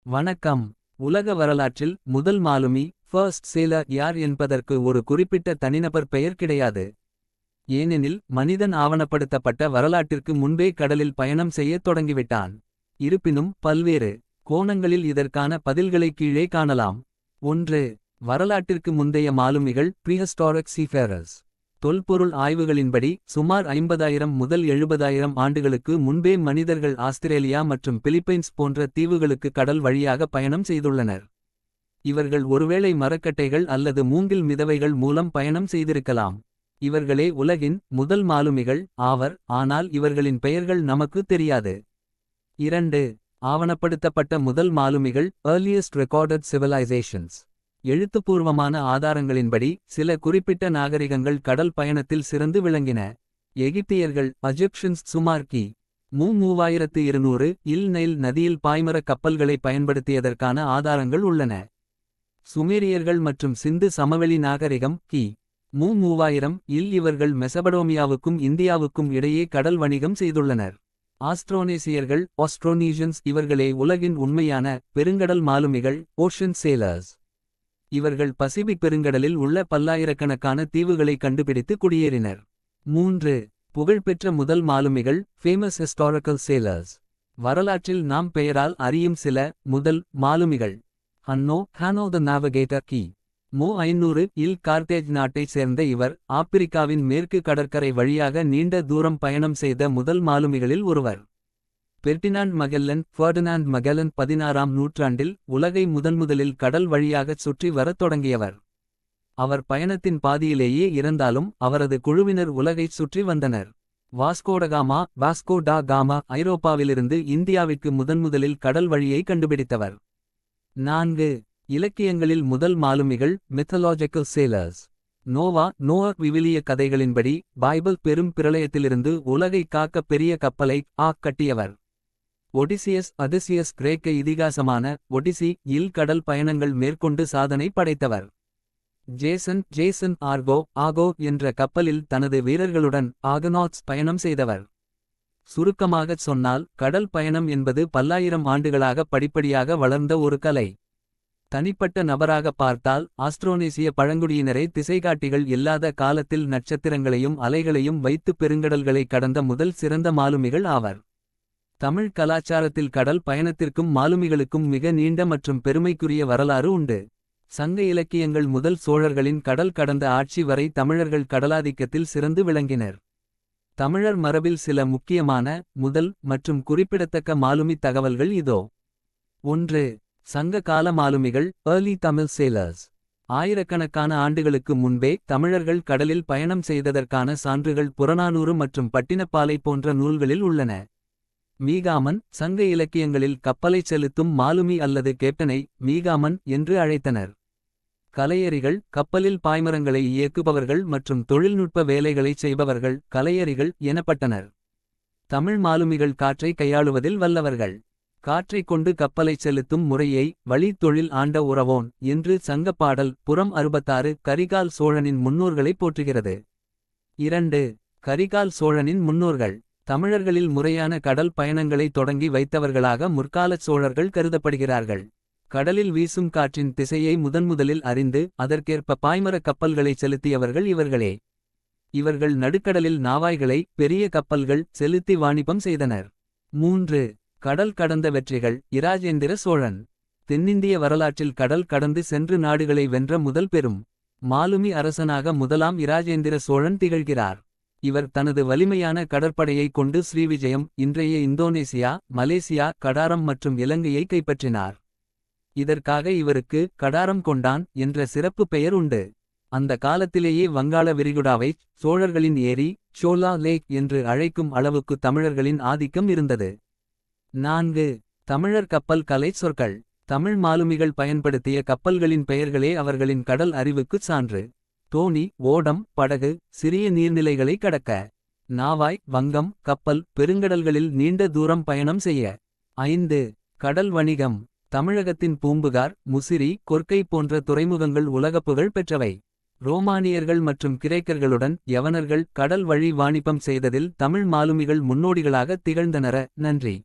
வணக்கம். உலக வரலாற்றில் முதல் மாலுமி ஃபர்ஸ்ட் சேலர் யார் என்பதற்கு ஒரு குறிப்பிட்ட தனிநபர் பெயர் கிடையாது. ஏனெனில் மனிதன் ஆவணப்படுத்தப்பட்ட வரலாற்றிற்கு முன்பே கடலில் பயணம் செய்யத் தொடங்கிவிட்டான். இருப்பினும் பல்வேறு கோணங்களில் இதற்கான பதில்களை கீழே காணலாம். 1. வரலாற்றிற்கு முந்தைய மாலுமிகள் ப்ரீஹிஸ்டாரிக் சீஃபேரர்ஸ். தொல்பொருள் ஆய்வுகளின்படி சுமார் 50,000 முதல் 70,000 ஆண்டுகளுக்கு முன்பே மனிதர்கள் ஆஸ்திரேலியா மற்றும் பிலிப்பைன்ஸ் போன்ற தீவுகளுக்கு கடல் வழியாக பயணம் செய்துள்ளனர். இவர்கள் ஒருவேளை மரக்கட்டைகள் அல்லது மூங்கில் மிதவைகள் மூலம் பயணம் செய்திருக்கலாம். இவர்களே உலகின் முதல் மாலுமிகள் ஆவர், ஆனால் இவர்களின் பெயர்கள் நமக்கு தெரியாது. 2. ஆவணப்படுத்தப்பட்ட முதல் மாலுமிகள் earliest recorded civilizations. எழுத்துப்பூர்வமான ஆதாரங்களின்படி சில குறிப்பிட்ட நாகரிகங்கள் கடல் பயணத்தில் சிறந்து விளங்கின. எகிப்தியர்கள் அஜிப்ஷியன்ஸ் சுமார் கி. மு 3200 இல் நைல் நதியில் பாய்மர கப்பல்களை பயன்படுத்தியதற்கான ஆதாரங்கள் உள்ளன. சுமேரியர்கள் மற்றும் சிந்து சமவெளி நாகரிகம் கி. மு 3000 இல் இவர்கள் மெசபடோமியாவுக்கும் இந்தியாவுக்கும் இடையே கடல் வணிகம் செய்துள்ளனர். ஆஸ்ட்ரோனேசியர்கள் ஆஸ்ட்ரோனீசியன்ஸ் இவர்களே உலகின் உண்மையான பெருங்கடல் மாலுமிகள் ஓஷன் சேலர்ஸ். இவர்கள் பசிபிக் பெருங்கடலில் உள்ள பல்லாயிரக்கணக்கான தீவுகளை கண்டுபிடித்து குடியேறினர். 3. புகழ்பெற்ற முதல் மாலுமிகள் ஃபேமஸ் ஹிஸ்டாரிக்கல் சேலர்ஸ். வரலாற்றில் நாம் பெயரால் அறியும் சில முதல் மாலுமிகள். ஹானோ த நாவிகேட்டர் கி. மு 500 இல் கார்த்தேஜ் நாட்டைச் சேர்ந்த இவர் ஆப்பிரிக்காவின் மேற்கு கடற்கரை வழியாக நீண்ட தூரம் பயணம் செய்த முதல் மாலுமிகளில் ஒருவர். பெர்டினாண்ட் மகெல்லன் 16ஆம் நூற்றாண்டில் உலகை முதன்முதலில் கடல் வழியாகச் சுற்றி வரத் தொடங்கியவர். அவர் பயணத்தின் பாதியிலேயே இறந்தாலும் அவரது குழுவினர் உலகைச் சுற்றி வந்தனர். வாஸ்கோ டா காமா ஐரோப்பாவிலிருந்து இந்தியாவிற்கு முதன்முதலில் கடல் வழியை கண்டுபிடித்தவர். 4. இலக்கியங்களில் முதல் மாலுமிகள் மித்தலாஜிக்கல் சேலர்ஸ். நோவா விவிலிய கதைகளின்படி பைபிள் பெரும் பிரளயத்திலிருந்து உலகை காக்க பெரிய கப்பலை கட்டியவர். ஒடிசியஸ் கிரேக்க இதிகாசமான ஒடிசி இல் கடல் பயணங்கள் மேற்கொண்டு சாதனை படைத்தவர். ஜேசன் ஆகோ என்ற கப்பலில் தனது வீரர்களுடன் ஆகனாட்ஸ் பயணம் செய்தவர். சுருக்கமாகச் சொன்னால் கடல் பயணம் என்பது பல்லாயிரம் ஆண்டுகளாக படிப்படியாக வளர்ந்த ஒரு கலை. தனிப்பட்ட நபராக பார்த்தால் ஆஸ்ட்ரோனேசிய பழங்குடியினரே திசைகாட்டிகள் இல்லாத காலத்தில் நட்சத்திரங்களையும் அலைகளையும் வைத்து பெருங்கடல்களை கடந்த முதல் சிறந்த மாலுமிகள் ஆவர். தமிழ் கலாச்சாரத்தில் கடல் பயணத்திற்கும் மாலுமிகளுக்கும் மிக நீண்ட மற்றும் பெருமைக்குரிய வரலாறு உண்டு. சங்க இலக்கியங்கள் முதல் சோழர்களின் கடல் கடந்த ஆட்சி வரை தமிழர்கள் கடலாதிக்கத்தில் சிறந்து விளங்கினர். தமிழர் மரபில் சில முக்கியமான முதல் மற்றும் குறிப்பிடத்தக்க மாலுமி தகவல்கள் இதோ. 1. சங்க கால மாலுமிகள் early தமிழ் சேலர்ஸ். ஆயிரக்கணக்கான ஆண்டுகளுக்கு முன்பே தமிழர்கள் கடலில் பயணம் செய்ததற்கான சான்றுகள் புறநானூறு மற்றும் பட்டினப்பாலை போன்ற நூல்களில் உள்ளன. மீகாமன் சங்க இலக்கியங்களில் கப்பலைச் செலுத்தும் மாலுமி அல்லது கேப்டனை மீகாமன் என்று அழைத்தனர். கலையரிகள் கப்பலில் பாய்மரங்களை இயக்குபவர்கள் மற்றும் தொழில்நுட்ப வேலைகளைச் செய்பவர்கள் கலையரிகள் எனப்பட்டனர். தமிழ் மாலுமிகள் காற்றை கையாளுவதில் வல்லவர்கள். காற்றைக் கொண்டு கப்பலைச் செலுத்தும் முறையை வழித்தொழில் ஆண்ட உறவோன் என்று சங்கப்பாடல் புறம் 66 கரிகால் சோழனின் முன்னோர்களைப் போற்றுகிறது. 2. கரிகால் சோழனின் முன்னோர்கள். தமிழர்களில் முறையான கடல் பயணங்களை தொடங்கி வைத்தவர்களாக முற்காலச் சோழர்கள் கருதப்படுகிறார்கள். கடலில் வீசும் காற்றின் திசையை முதன்முதலில் அறிந்து அதற்கேற்ப பாய்மர கப்பல்களைச் செலுத்தியவர்கள் இவர்களே. இவர்கள் நடுக்கடலில் நாவாய்களை பெரிய கப்பல்கள் செலுத்தி வாணிபம் செய்தனர். 3. கடல் கடந்த வெற்றிகள் இராஜேந்திர சோழன். தென்னிந்திய வரலாற்றில் கடல் கடந்து சென்று நாடுகளை வென்ற முதல் பெரும் மாலுமி அரசனாக முதலாம் இராஜேந்திர சோழன் திகழ்கிறார். இவர் தனது வலிமையான கடற்படையை கொண்டு ஸ்ரீவிஜயம் இன்றைய இந்தோனேசியா மலேசியா கடாரம் மற்றும் இலங்கையை கைப்பற்றினார். இதற்காக இவருக்கு கடாரம் கொண்டான் என்ற சிறப்பு பெயர் உண்டு. அந்த காலத்திலேயே வங்காள விரிகுடாவை சோழர்களின் ஏரி ஷோலா லேக் என்று அழைக்கும் அளவுக்கு தமிழர்களின் ஆதிக்கம் இருந்தது. 4. தமிழர் கப்பல் கலை சொற்கள். தமிழ் மாலுமிகள் பயன்படுத்திய கப்பல்களின் பெயர்களே அவர்களின் கடல் அறிவுக்குச் சான்று. தோணி ஓடம் படகு சிறிய நீர்நிலைகளை கடக்க. நாவாய் வங்கம் கப்பல் பெருங்கடல்களில் நீண்ட தூரம் பயணம் செய்ய. 5. கடல் வணிகம். தமிழகத்தின் பூம்புகார் முசிறி கொர்க்கை போன்ற துறைமுகங்கள் உலகப்புகழ் பெற்றவை. ரோமானியர்கள் மற்றும் கிரேக்கர்களுடன் யவனர்கள் கடல் வழி வாணிபம் செய்ததில் தமிழ் மாலுமிகள் முன்னோடிகளாக திகழ்ந்தனர். நன்றி.